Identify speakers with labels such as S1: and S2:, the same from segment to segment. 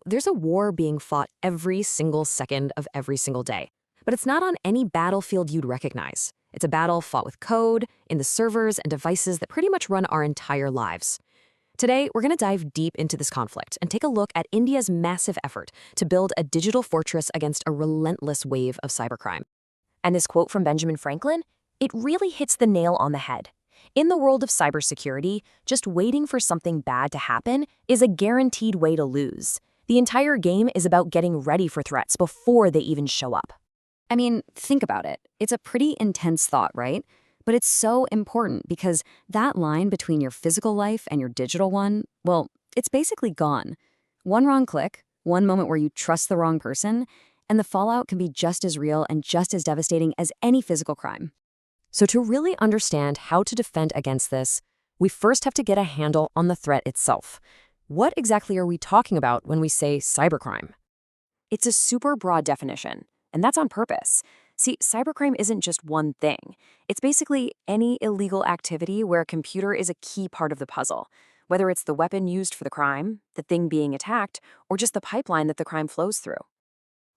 S1: There's a war being fought every single second of every single day. But it's not on any battlefield you'd recognize. It's a battle fought with code, in the servers and devices that pretty much run our entire lives. Today, we're going to dive deep into this conflict and take a look at India's massive effort to build a digital fortress against a relentless wave of cybercrime.
S2: And this quote from Benjamin Franklin, it really hits the nail on the head. In the world of cybersecurity, just waiting for something bad to happen is a guaranteed way to lose. The entire game is about getting ready for threats before they even show up.
S3: I mean, think about it. It's a pretty intense thought, right? But it's so important because that line between your physical life and your digital one, well, it's basically gone. One wrong click, one moment where you trust the wrong person, and the fallout can be just as real and just as devastating as any physical crime.
S1: So to really understand how to defend against this, we first have to get a handle on the threat itself. What exactly are we talking about when we say cybercrime?
S2: It's a super broad definition, and that's on purpose. See, cybercrime isn't just one thing. It's basically any illegal activity where a computer is a key part of the puzzle, whether it's the weapon used for the crime, the thing being attacked, or just the pipeline that the crime flows through.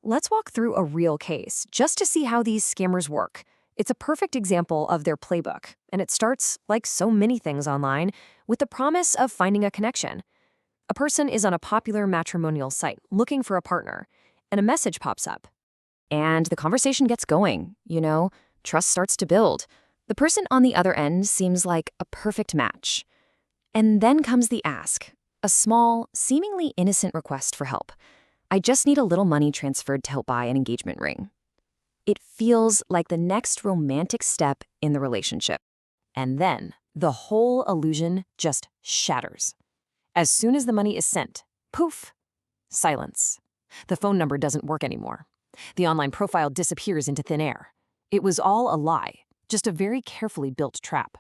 S2: Let's walk through a real case just to see how these scammers work. It's a perfect example of their playbook, and it starts, like so many things online, with the promise of finding a connection. A person is on a popular matrimonial site looking for a partner, and a message pops up. And the conversation gets going, trust starts to build. The person on the other end seems like a perfect match. And then comes the ask, a small, seemingly innocent request for help. I just need a little money transferred to help buy an engagement ring. It feels like the next romantic step in the relationship. And then the whole illusion just shatters. As soon as the money is sent, poof, silence. The phone number doesn't work anymore. The online profile disappears into thin air. It was all a lie, just a very carefully built trap.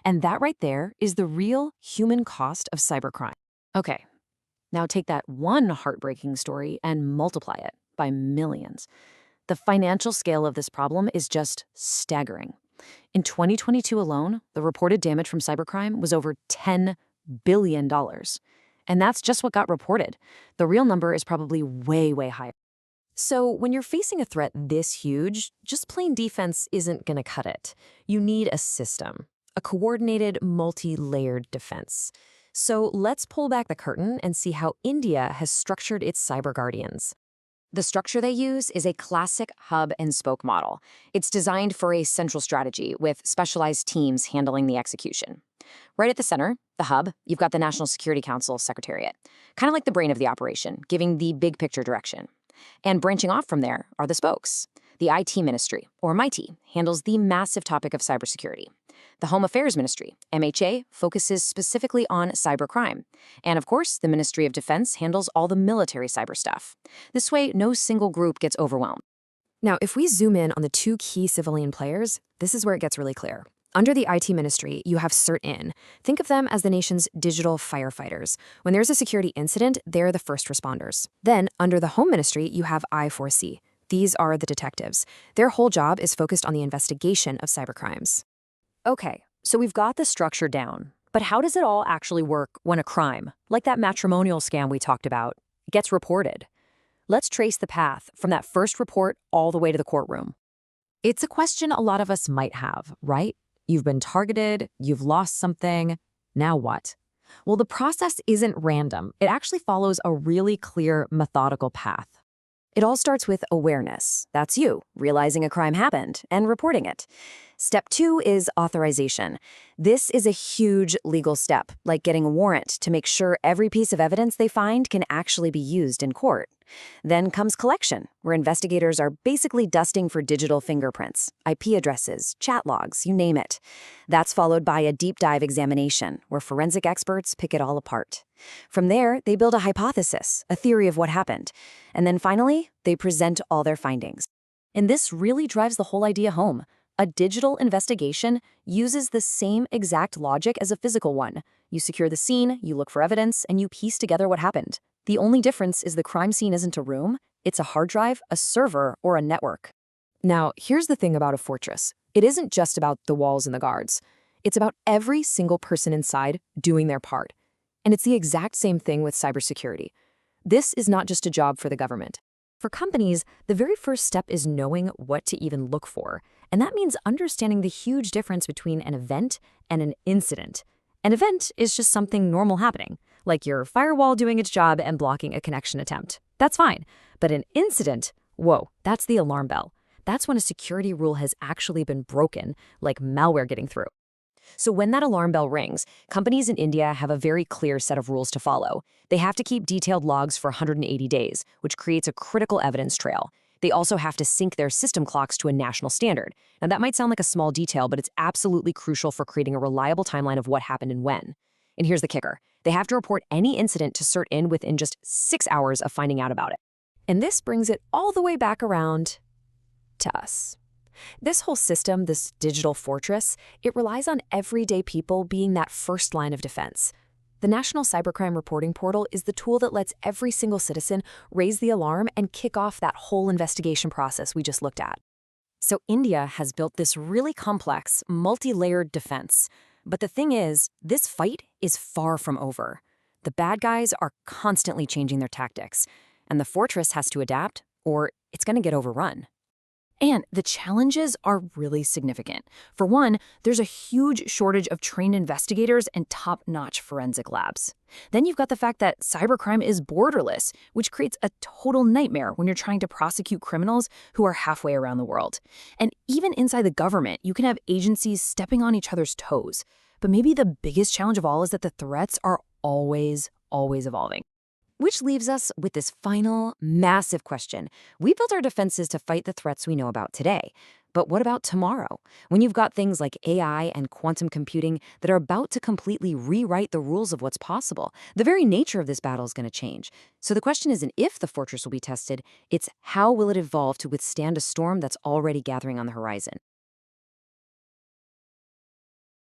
S2: And that right there is the real human cost of cybercrime. Okay, now take that one heartbreaking story and multiply it by millions. The financial scale of this problem is just staggering. In 2022 alone, the reported damage from cybercrime was over $10 billion. And that's just what got reported. The real number is probably way, way higher. So when you're facing a threat this huge, just plain defense isn't going to cut it. You need a system, a coordinated, multi-layered defense. So let's pull back the curtain and see how India has structured its cyber guardians. The structure they use is a classic hub and spoke model. It's designed for a central strategy with specialized teams handling the execution. Right at the center, the hub, you've got the National Security Council Secretariat, kind of like the brain of the operation, giving the big picture direction. And branching off from there are the spokes. The IT Ministry, or MIT, handles the massive topic of cybersecurity. The Home Affairs Ministry, MHA, focuses specifically on cybercrime. And of course, the Ministry of Defense handles all the military cyber stuff. This way, no single group gets overwhelmed.
S1: Now, if we zoom in on the two key civilian players, this is where it gets really clear. Under the IT Ministry, you have CERT-In. Think of them as the nation's digital firefighters. When there's a security incident, they're the first responders. Then, under the Home Ministry, you have I4C. These are the detectives. Their whole job is focused on the investigation of cybercrimes.
S2: Okay, so we've got the structure down. But how does it all actually work when a crime, like that matrimonial scam we talked about, gets reported? Let's trace the path from that first report all the way to the courtroom.
S1: It's a question a lot of us might have, right? You've been targeted, you've lost something, now what? Well, the process isn't random. It actually follows a really clear, methodical path.
S2: It all starts with awareness. That's you, realizing a crime happened and reporting it. Step 2 is authorization. This is a huge legal step, like getting a warrant to make sure every piece of evidence they find can actually be used in court. Then comes collection, where investigators are basically dusting for digital fingerprints, IP addresses, chat logs, you name it. That's followed by a deep dive examination, where forensic experts pick it all apart. From there, they build a hypothesis, a theory of what happened. And then finally, they present all their findings. And this really drives the whole idea home. A digital investigation uses the same exact logic as a physical one. You secure the scene, you look for evidence, and you piece together what happened. The only difference is the crime scene isn't a room, it's a hard drive, a server, or a network.
S1: Now, here's the thing about a fortress. It isn't just about the walls and the guards. It's about every single person inside doing their part. And it's the exact same thing with cybersecurity.
S2: This is not just a job for the government.
S3: For companies, the very first step is knowing what to even look for, and that means understanding the huge difference between an event and an incident. An event is just something normal happening, like your firewall doing its job and blocking a connection attempt. That's fine. But an incident, whoa, that's the alarm bell. That's when a security rule has actually been broken, like malware getting through.
S2: So when that alarm bell rings, companies in India have a very clear set of rules to follow. They have to keep detailed logs for 180 days, which creates a critical evidence trail. They also have to sync their system clocks to a national standard. Now, that might sound like a small detail, but it's absolutely crucial for creating a reliable timeline of what happened and when. And here's the kicker. They have to report any incident to CERT-In within just 6 hours of finding out about it.
S3: And this brings it all the way back around to us. This whole system, this digital fortress, it relies on everyday people being that first line of defense. The National Cybercrime Reporting Portal is the tool that lets every single citizen raise the alarm and kick off that whole investigation process we just looked at.
S2: So India has built this really complex, multi-layered defense. But the thing is, this fight is far from over. The bad guys are constantly changing their tactics, and the fortress has to adapt, or it's going to get overrun. And the challenges are really significant. For one, there's a huge shortage of trained investigators and top-notch forensic labs. Then you've got the fact that cybercrime is borderless, which creates a total nightmare when you're trying to prosecute criminals who are halfway around the world. And even inside the government, you can have agencies stepping on each other's toes. But maybe the biggest challenge of all is that the threats are always evolving. Which leaves us with this final, massive question. We built our defenses to fight the threats we know about today. But what about tomorrow, when you've got things like AI and quantum computing that are about to completely rewrite the rules of what's possible? The very nature of this battle is going to change. So the question isn't if the fortress will be tested, it's how will it evolve to withstand a storm that's already gathering on the horizon.